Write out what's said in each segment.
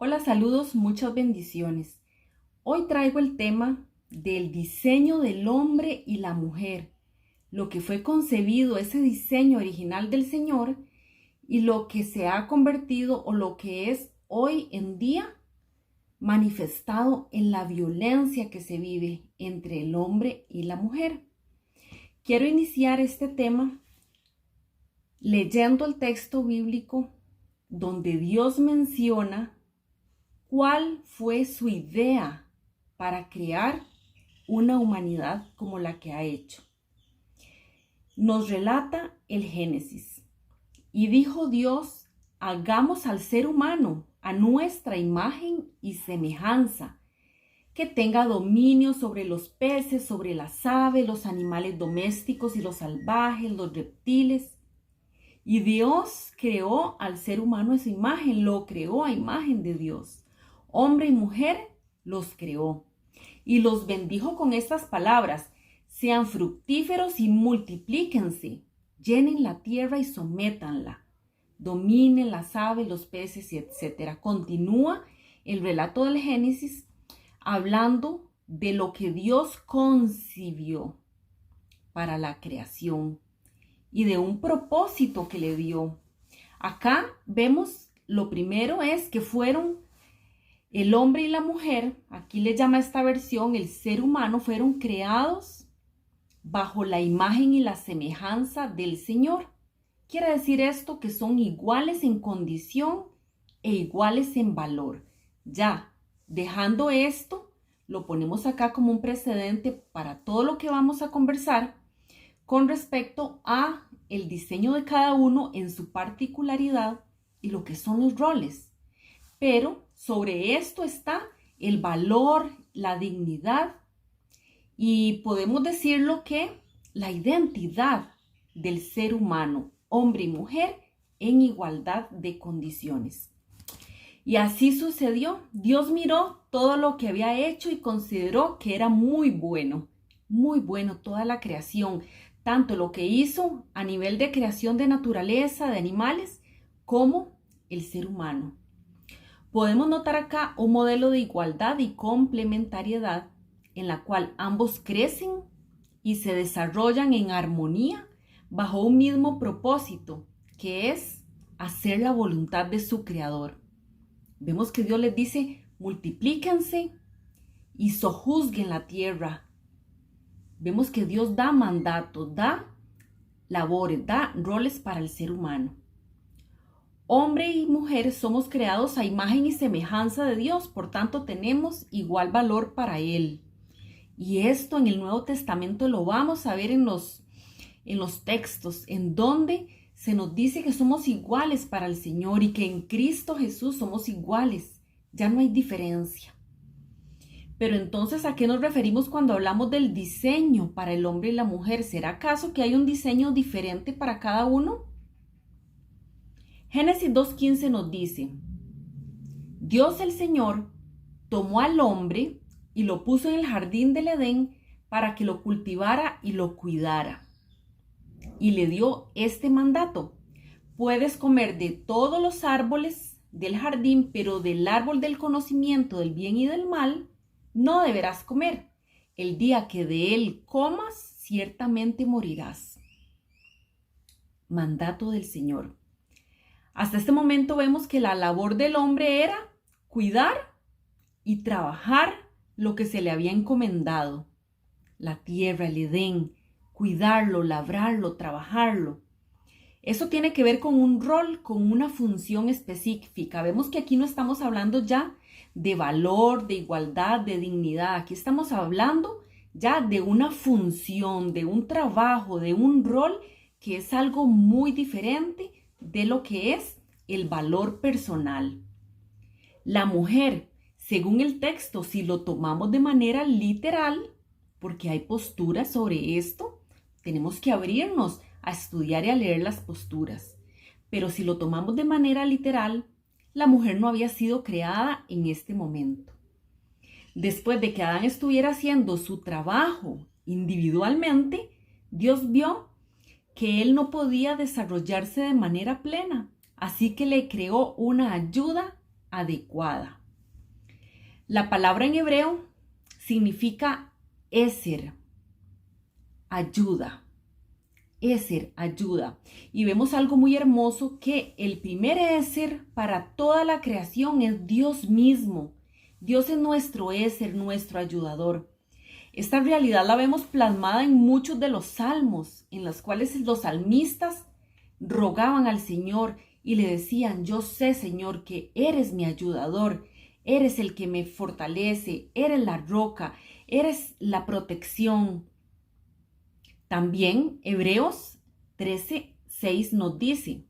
Hola, saludos, muchas bendiciones. Hoy traigo el tema del diseño del hombre y la mujer, lo que fue concebido, ese diseño original del Señor y lo que se ha convertido o lo que es hoy en día manifestado en la violencia que se vive entre el hombre y la mujer. Quiero iniciar este tema leyendo el texto bíblico donde Dios menciona cuál fue su idea para crear una humanidad como la que ha hecho. Nos relata el Génesis. Y dijo Dios: hagamos al ser humano a nuestra imagen y semejanza, que tenga dominio sobre los peces, sobre las aves, los animales domésticos y los salvajes, los reptiles. Y Dios creó al ser humano a su imagen, lo creó a imagen de Dios. Hombre y mujer los creó. Y los bendijo con estas palabras: sean fructíferos y multiplíquense, llenen la tierra y sométanla, dominen las aves, los peces, etc. Continúa el relato del Génesis hablando de lo que Dios concibió para la creación y de un propósito que le dio. Acá vemos, lo primero es que fueron el hombre y la mujer, aquí le llama esta versión el ser humano, fueron creados bajo la imagen y la semejanza del Señor. Quiere decir esto que son iguales en condición e iguales en valor. Ya, dejando esto, lo ponemos acá como un precedente para todo lo que vamos a conversar con respecto a el diseño de cada uno en su particularidad y lo que son los roles. Pero sobre esto está el valor, la dignidad y podemos decirlo que la identidad del ser humano, hombre y mujer, en igualdad de condiciones. Y así sucedió. Dios miró todo lo que había hecho y consideró que era muy bueno toda la creación, tanto lo que hizo a nivel de creación de naturaleza, de animales, como el ser humano. Podemos notar acá un modelo de igualdad y complementariedad en la cual ambos crecen y se desarrollan en armonía bajo un mismo propósito, que es hacer la voluntad de su creador. Vemos que Dios les dice: multiplíquense y sojuzguen la tierra. Vemos que Dios da mandatos, da labores, da roles para el ser humano. Hombre y mujer somos creados a imagen y semejanza de Dios, por tanto tenemos igual valor para Él. Y esto en el Nuevo Testamento lo vamos a ver en los textos, en donde se nos dice que somos iguales para el Señor y que en Cristo Jesús somos iguales. Ya no hay diferencia. Pero entonces, ¿a qué nos referimos cuando hablamos del diseño para el hombre y la mujer? ¿Será acaso que hay un diseño diferente para cada uno? Génesis 2:15 nos dice: Dios el Señor tomó al hombre y lo puso en el jardín del Edén para que lo cultivara y lo cuidara. Y le dio este mandato: puedes comer de todos los árboles del jardín, pero del árbol del conocimiento del bien y del mal no deberás comer. El día que de él comas, ciertamente morirás. Mandato del Señor. Hasta este momento vemos que la labor del hombre era cuidar y trabajar lo que se le había encomendado. La tierra, el Edén, cuidarlo, labrarlo, trabajarlo. Eso tiene que ver con un rol, con una función específica. Vemos que aquí no estamos hablando ya de valor, de igualdad, de dignidad. Aquí estamos hablando ya de una función, de un trabajo, de un rol que es algo muy diferente de lo que es el valor personal. La mujer, según el texto, si lo tomamos de manera literal, porque hay posturas sobre esto, tenemos que abrirnos a estudiar y a leer las posturas. Pero si lo tomamos de manera literal, la mujer no había sido creada en este momento. Después de que Adán estuviera haciendo su trabajo individualmente, Dios vio que él no podía desarrollarse de manera plena, así que le creó una ayuda adecuada. La palabra en hebreo significa eser, ayuda. Eser, ayuda. Y vemos algo muy hermoso, que el primer eser para toda la creación es Dios mismo. Dios es nuestro eser, nuestro ayudador. Esta realidad la vemos plasmada en muchos de los salmos, en los cuales los salmistas rogaban al Señor y le decían: yo sé, Señor, que eres mi ayudador, eres el que me fortalece, eres la roca, eres la protección. También Hebreos 13:6 nos dice: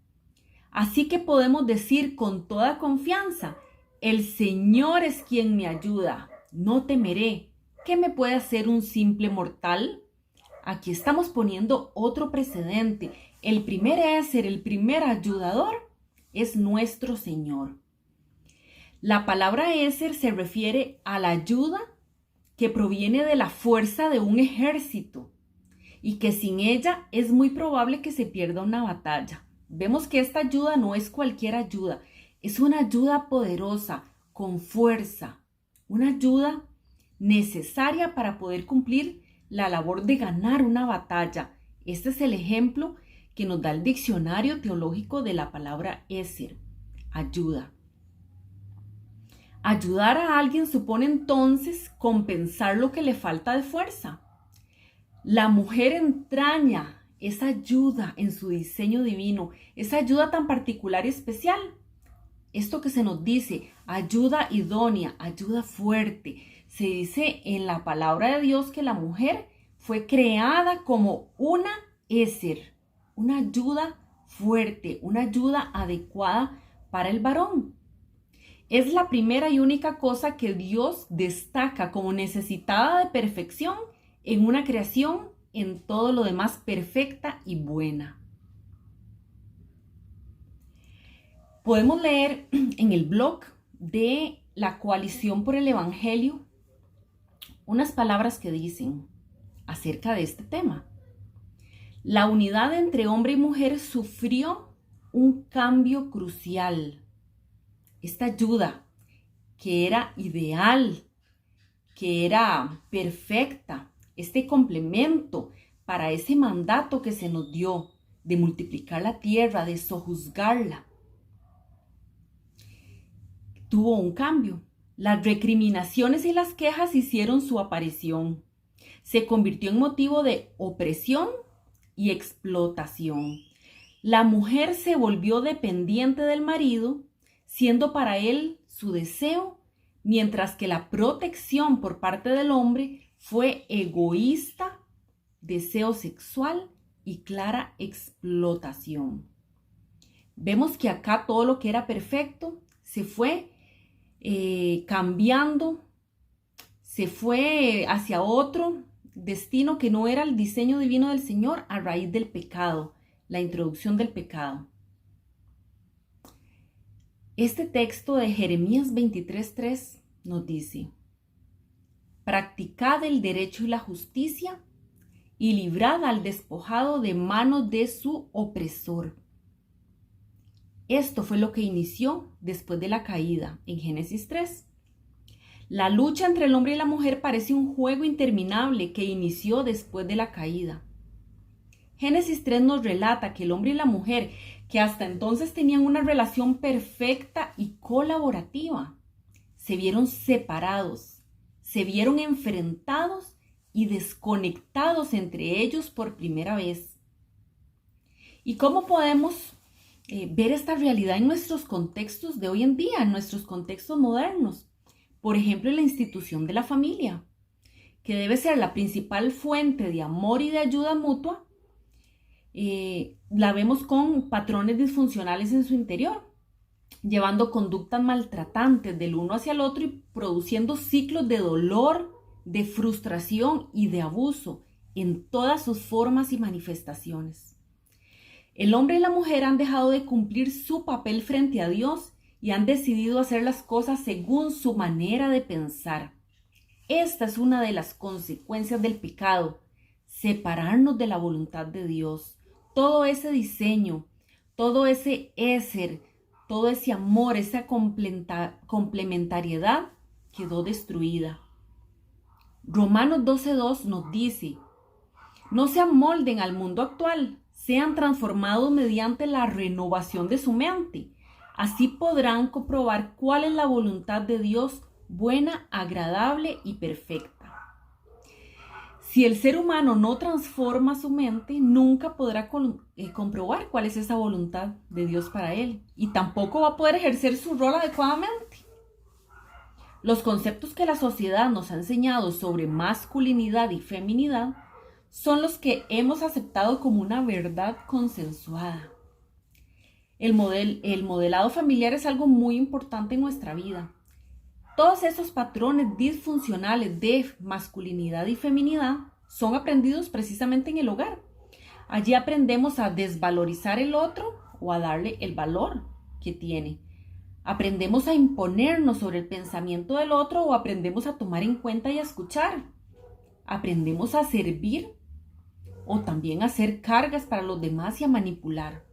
así que podemos decir con toda confianza: el Señor es quien me ayuda, no temeré. ¿Qué me puede hacer un simple mortal? Aquí estamos poniendo otro precedente. El primer eser, el primer ayudador, es nuestro Señor. La palabra eser se refiere a la ayuda que proviene de la fuerza de un ejército y que sin ella es muy probable que se pierda una batalla. Vemos que esta ayuda no es cualquier ayuda, es una ayuda poderosa, con fuerza, una ayuda necesaria para poder cumplir la labor de ganar una batalla. Este es el ejemplo que nos da el diccionario teológico de la palabra eser, ayuda. Ayudar a alguien supone entonces compensar lo que le falta de fuerza. La mujer entraña esa ayuda en su diseño divino, esa ayuda tan particular y especial. Esto que se nos dice, ayuda idónea, ayuda fuerte. Se dice en la palabra de Dios que la mujer fue creada como una eser, una ayuda fuerte, una ayuda adecuada para el varón. Es la primera y única cosa que Dios destaca como necesitada de perfección en una creación, en todo lo demás perfecta y buena. Podemos leer en el blog de la Coalición por el Evangelio unas palabras que dicen acerca de este tema. La unidad entre hombre y mujer sufrió un cambio crucial. Esta ayuda, que era ideal, que era perfecta, este complemento para ese mandato que se nos dio de multiplicar la tierra, de sojuzgarla, tuvo un cambio. Las recriminaciones y las quejas hicieron su aparición. Se convirtió en motivo de opresión y explotación. La mujer se volvió dependiente del marido, siendo para él su deseo, mientras que la protección por parte del hombre fue egoísta, deseo sexual y clara explotación. Vemos que acá todo lo que era perfecto se fue cambiando, se fue hacia otro destino que no era el diseño divino del Señor a raíz del pecado, la introducción del pecado. Este texto de Jeremías 23:3 nos dice: practicad el derecho y la justicia y librad al despojado de manos de su opresor. Esto fue lo que inició después de la caída en Génesis 3. La lucha entre el hombre y la mujer parece un juego interminable que inició después de la caída. Génesis 3 nos relata que el hombre y la mujer, que hasta entonces tenían una relación perfecta y colaborativa, se vieron separados, se vieron enfrentados y desconectados entre ellos por primera vez. ¿Y cómo podemos ver esta realidad en nuestros contextos de hoy en día, en nuestros contextos modernos? Por ejemplo, en la institución de la familia, que debe ser la principal fuente de amor y de ayuda mutua, la vemos con patrones disfuncionales en su interior, llevando conductas maltratantes del uno hacia el otro y produciendo ciclos de dolor, de frustración y de abuso en todas sus formas y manifestaciones. El hombre y la mujer han dejado de cumplir su papel frente a Dios y han decidido hacer las cosas según su manera de pensar. Esta es una de las consecuencias del pecado: separarnos de la voluntad de Dios. Todo ese diseño, todo ese eser, todo ese amor, esa complementariedad quedó destruida. Romanos 12:2 nos dice: no se amolden al mundo actual, sean transformados mediante la renovación de su mente. Así podrán comprobar cuál es la voluntad de Dios, buena, agradable y perfecta. Si el ser humano no transforma su mente, nunca podrá comprobar cuál es esa voluntad de Dios para él, y tampoco va a poder ejercer su rol adecuadamente. Los conceptos que la sociedad nos ha enseñado sobre masculinidad y feminidad son los que hemos aceptado como una verdad consensuada. El modelado familiar es algo muy importante en nuestra vida. Todos esos patrones disfuncionales de masculinidad y feminidad son aprendidos precisamente en el hogar. Allí aprendemos a desvalorizar el otro o a darle el valor que tiene. Aprendemos a imponernos sobre el pensamiento del otro o aprendemos a tomar en cuenta y a escuchar. Aprendemos a servir o también a hacer cargas para los demás y a manipular.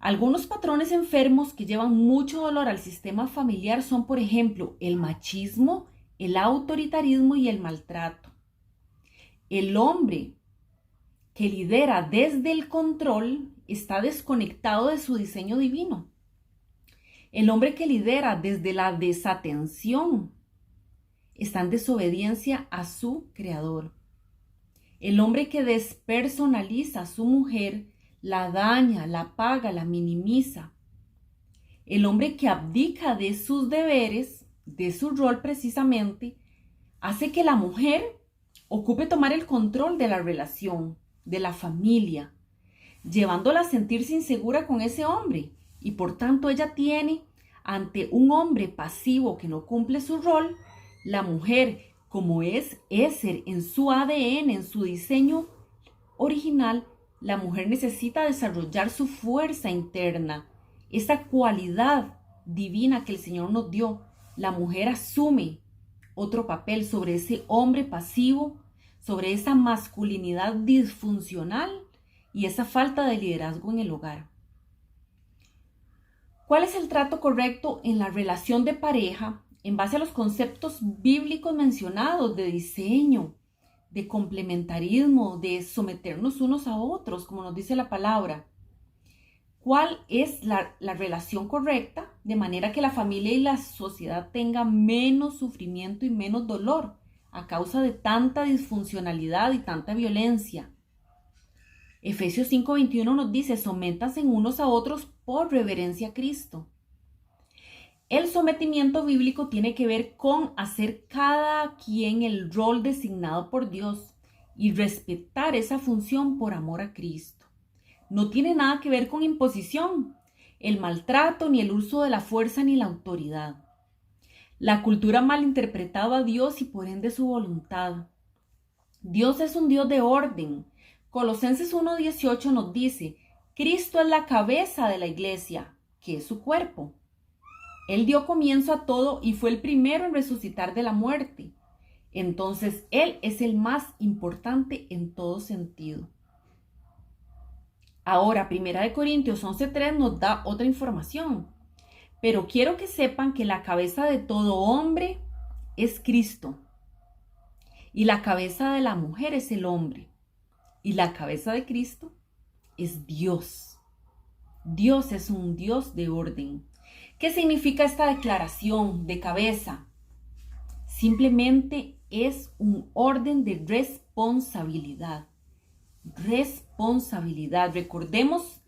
Algunos patrones enfermos que llevan mucho dolor al sistema familiar son, por ejemplo, el machismo, el autoritarismo y el maltrato. El hombre que lidera desde el control está desconectado de su diseño divino. El hombre que lidera desde la desatención está en desobediencia a su creador. El hombre que despersonaliza a su mujer la daña, la apaga, la minimiza. El hombre que abdica de sus deberes, de su rol precisamente, hace que la mujer ocupe tomar el control de la relación, de la familia, llevándola a sentirse insegura con ese hombre. Y por tanto ella tiene, ante un hombre pasivo que no cumple su rol, la mujer, como es Éser en su ADN, en su diseño original, la mujer necesita desarrollar su fuerza interna, esa cualidad divina que el Señor nos dio. La mujer asume otro papel sobre ese hombre pasivo, sobre esa masculinidad disfuncional y esa falta de liderazgo en el hogar. ¿Cuál es el trato correcto en la relación de pareja en base a los conceptos bíblicos mencionados de diseño, de complementarismo, de someternos unos a otros, como nos dice la palabra? ¿Cuál es la relación correcta de manera que la familia y la sociedad tengan menos sufrimiento y menos dolor a causa de tanta disfuncionalidad y tanta violencia? Efesios 5:21 nos dice: sométanse unos a otros por reverencia a Cristo. El sometimiento bíblico tiene que ver con hacer cada quien el rol designado por Dios y respetar esa función por amor a Cristo. No tiene nada que ver con imposición, el maltrato, ni el uso de la fuerza, ni la autoridad. La cultura ha malinterpretado a Dios y por ende su voluntad. Dios es un Dios de orden. Colosenses 1:18 nos dice: Cristo es la cabeza de la iglesia, que es su cuerpo. Él dio comienzo a todo y fue el primero en resucitar de la muerte. Entonces, Él es el más importante en todo sentido. Ahora, 1 Corintios 11:3 nos da otra información. Pero quiero que sepan que la cabeza de todo hombre es Cristo. Y la cabeza de la mujer es el hombre. Y la cabeza de Cristo es Dios. Dios es un Dios de orden. ¿Qué significa esta declaración de cabeza? Simplemente es un orden de responsabilidad. Responsabilidad. Recordemos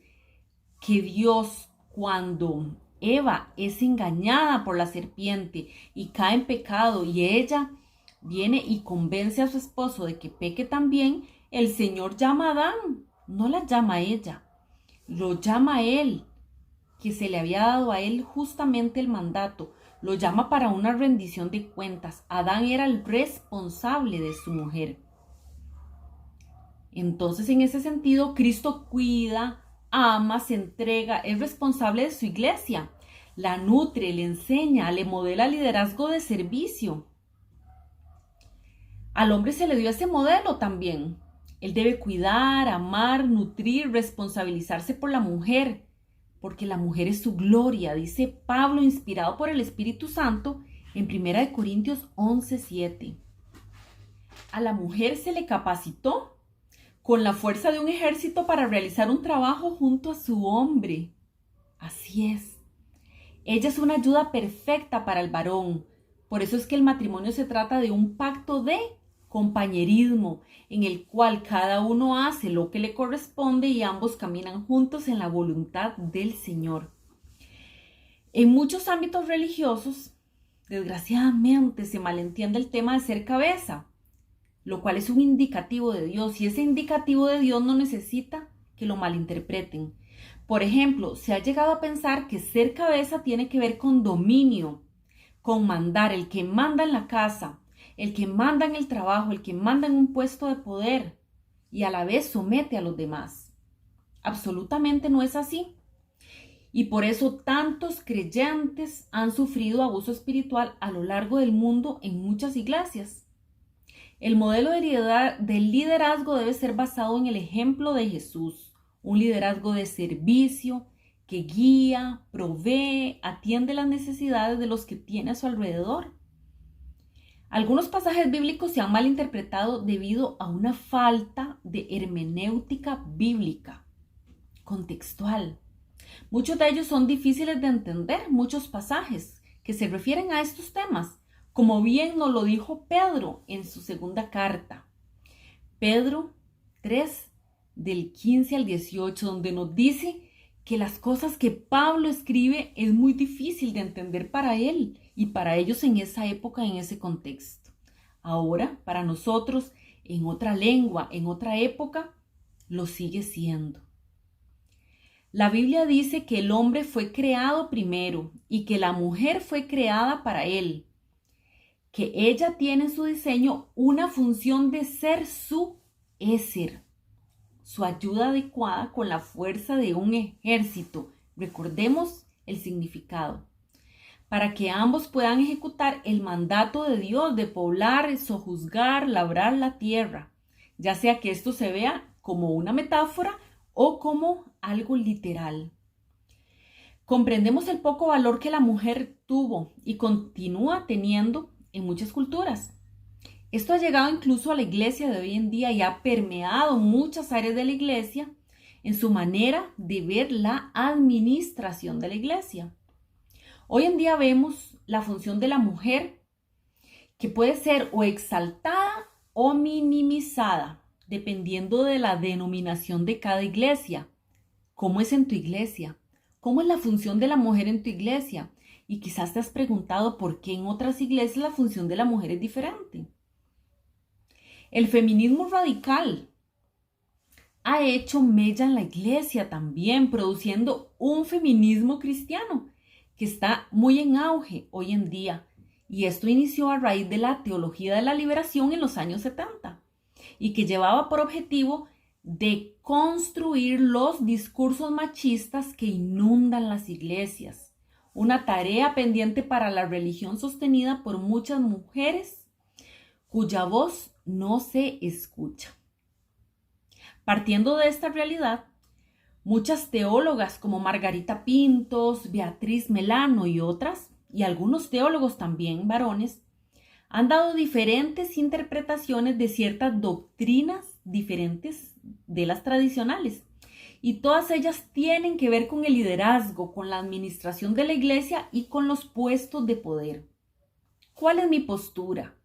que Dios, cuando Eva es engañada por la serpiente y cae en pecado y ella viene y convence a su esposo de que peque también, el Señor llama a Adán, no la llama a ella, lo llama a él, que se le había dado a él justamente el mandato, lo llama para una rendición de cuentas. Adán era el responsable de su mujer. Entonces, en ese sentido, Cristo cuida, ama, se entrega, es responsable de su iglesia, la nutre, le enseña, le modela liderazgo de servicio. Al hombre se le dio ese modelo también. Él debe cuidar, amar, nutrir, responsabilizarse por la mujer, porque la mujer es su gloria, dice Pablo, inspirado por el Espíritu Santo, en 1 Corintios 11:7. A la mujer se le capacitó con la fuerza de un ejército para realizar un trabajo junto a su hombre. Así es. Ella es una ayuda perfecta para el varón. Por eso es que el matrimonio se trata de un pacto de compañerismo, en el cual cada uno hace lo que le corresponde y ambos caminan juntos en la voluntad del Señor. En muchos ámbitos religiosos, desgraciadamente, se malentiende el tema de ser cabeza, lo cual es un indicativo de Dios, y ese indicativo de Dios no necesita que lo malinterpreten. Por ejemplo, se ha llegado a pensar que ser cabeza tiene que ver con dominio, con mandar, el que manda en la casa, el que manda en el trabajo, el que manda en un puesto de poder y a la vez somete a los demás. Absolutamente no es así. Y por eso tantos creyentes han sufrido abuso espiritual a lo largo del mundo en muchas iglesias. El modelo de liderazgo debe ser basado en el ejemplo de Jesús, un liderazgo de servicio que guía, provee, atiende las necesidades de los que tiene a su alrededor. Algunos pasajes bíblicos se han malinterpretado debido a una falta de hermenéutica bíblica, contextual. Muchos de ellos son difíciles de entender, muchos pasajes que se refieren a estos temas, como bien nos lo dijo Pedro en su segunda carta. Pedro 3, del 15 al 18, donde nos dice que las cosas que Pablo escribe es muy difícil de entender para él y para ellos en esa época, en ese contexto. Ahora, para nosotros, en otra lengua, en otra época, lo sigue siendo. La Biblia dice que el hombre fue creado primero y que la mujer fue creada para él, que ella tiene en su diseño una función de ser su éser, su ayuda adecuada con la fuerza de un ejército. Recordemos el significado. Para que ambos puedan ejecutar el mandato de Dios de poblar, sojuzgar, labrar la tierra, ya sea que esto se vea como una metáfora o como algo literal. Comprendemos el poco valor que la mujer tuvo y continúa teniendo en muchas culturas. Esto ha llegado incluso a la iglesia de hoy en día y ha permeado muchas áreas de la iglesia en su manera de ver la administración de la iglesia. Hoy en día vemos la función de la mujer que puede ser o exaltada o minimizada, dependiendo de la denominación de cada iglesia. ¿Cómo es en tu iglesia? ¿Cómo es la función de la mujer en tu iglesia? Y quizás te has preguntado por qué en otras iglesias la función de la mujer es diferente. El feminismo radical ha hecho mella en la iglesia también, produciendo un feminismo cristiano que está muy en auge hoy en día. Y esto inició a raíz de la teología de la liberación en los años 70 y que llevaba por objetivo de construir los discursos machistas que inundan las iglesias. Una tarea pendiente para la religión sostenida por muchas mujeres cuya voz no se escucha. Partiendo de esta realidad, muchas teólogas como Margarita Pintos, Beatriz Melano y otras, y algunos teólogos también varones, han dado diferentes interpretaciones de ciertas doctrinas diferentes de las tradicionales. Y todas ellas tienen que ver con el liderazgo, con la administración de la iglesia y con los puestos de poder. ¿Cuál es mi postura?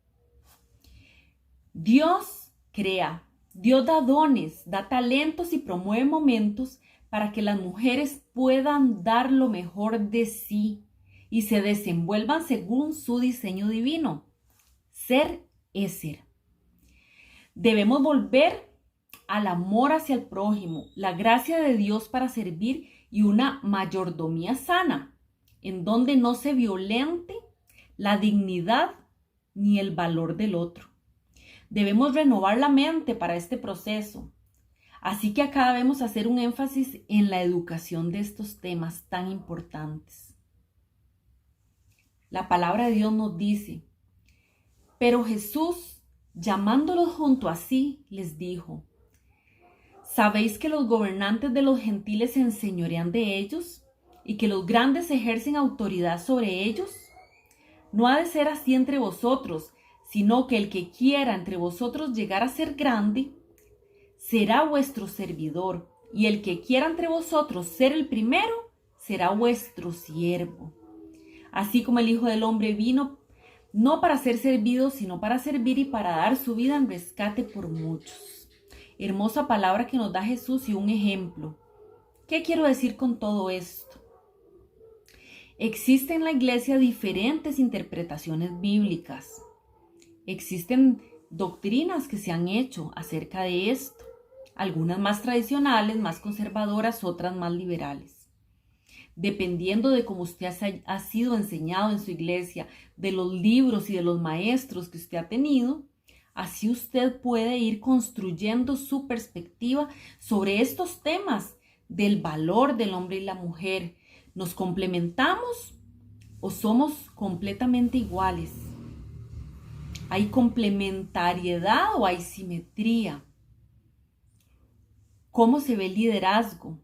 Dios crea, Dios da dones, da talentos y promueve momentos para que las mujeres puedan dar lo mejor de sí y se desenvuelvan según su diseño divino. Ser es ser. Debemos volver al amor hacia el prójimo, la gracia de Dios para servir y una mayordomía sana, en donde no se violente la dignidad ni el valor del otro. Debemos renovar la mente para este proceso. Así que acá debemos hacer un énfasis en la educación de estos temas tan importantes. La palabra de Dios nos dice: pero Jesús, llamándolos junto a sí, les dijo: ¿sabéis que los gobernantes de los gentiles se enseñorean de ellos y que los grandes ejercen autoridad sobre ellos? No ha de ser así entre vosotros, sino que el que quiera entre vosotros llegar a ser grande, será vuestro servidor, y el que quiera entre vosotros ser el primero, será vuestro siervo. Así como el Hijo del Hombre vino, no para ser servido, sino para servir y para dar su vida en rescate por muchos. Hermosa palabra que nos da Jesús y un ejemplo. ¿Qué quiero decir con todo esto? Existen en la iglesia diferentes interpretaciones bíblicas. Existen doctrinas que se han hecho acerca de esto. Algunas más tradicionales, más conservadoras, otras más liberales. Dependiendo de cómo usted ha sido enseñado en su iglesia, de los libros y de los maestros que usted ha tenido, así usted puede ir construyendo su perspectiva sobre estos temas del valor del hombre y la mujer. ¿Nos complementamos o somos completamente iguales? ¿Hay complementariedad o hay simetría? ¿Cómo se ve el liderazgo?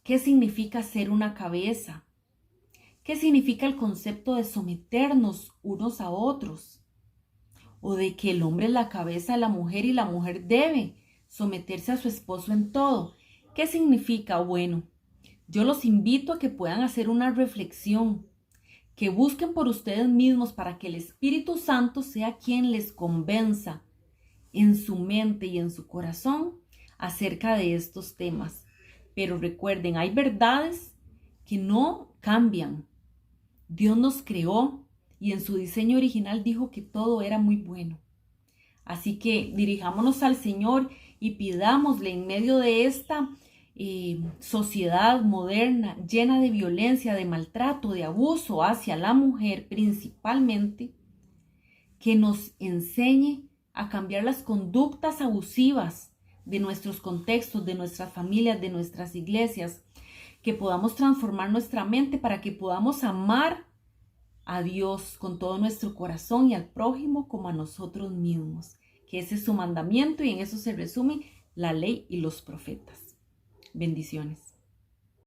¿Qué significa ser una cabeza? ¿Qué significa el concepto de someternos unos a otros? ¿O de que el hombre es la cabeza de la mujer y la mujer debe someterse a su esposo en todo? ¿Qué significa? Bueno, yo los invito a que puedan hacer una reflexión, que busquen por ustedes mismos para que el Espíritu Santo sea quien les convenza en su mente y en su corazón acerca de estos temas. Pero recuerden, hay verdades que no cambian. Dios nos creó y en su diseño original dijo que todo era muy bueno. Así que dirijámonos al Señor y pidámosle en medio de esta sociedad moderna llena de violencia, de maltrato, de abuso hacia la mujer principalmente, que nos enseñe a cambiar las conductas abusivas de nuestros contextos, de nuestras familias, de nuestras iglesias, que podamos transformar nuestra mente para que podamos amar a Dios con todo nuestro corazón y al prójimo como a nosotros mismos, que ese es su mandamiento y en eso se resume la ley y los profetas. Bendiciones.